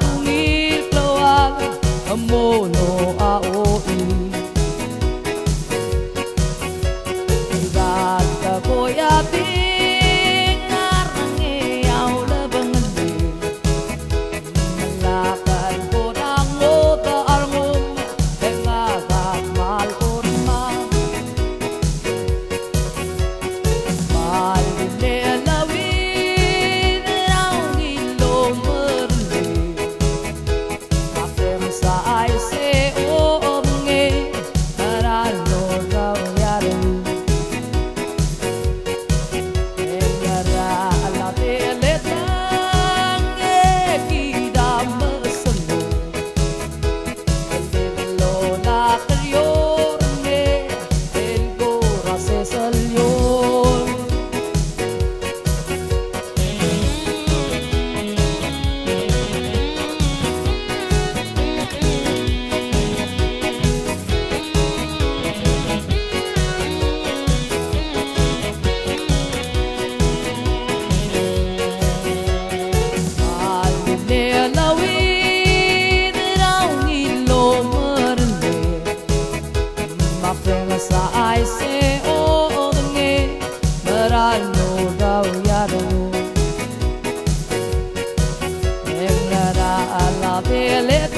tungil klawag amono aoi Gata koyati ngarange au labangan Malakad ko ng ngota arngom Tengagat mahal ko naman Mahal din alawin Ang ilong merli Akem sa ay se o nge Narano raw yarin Engara alate letang Ekida meseno Elbelo na karyorne Elgo rase salyon Sa ai se o nge marano daw yaro Engara ala belet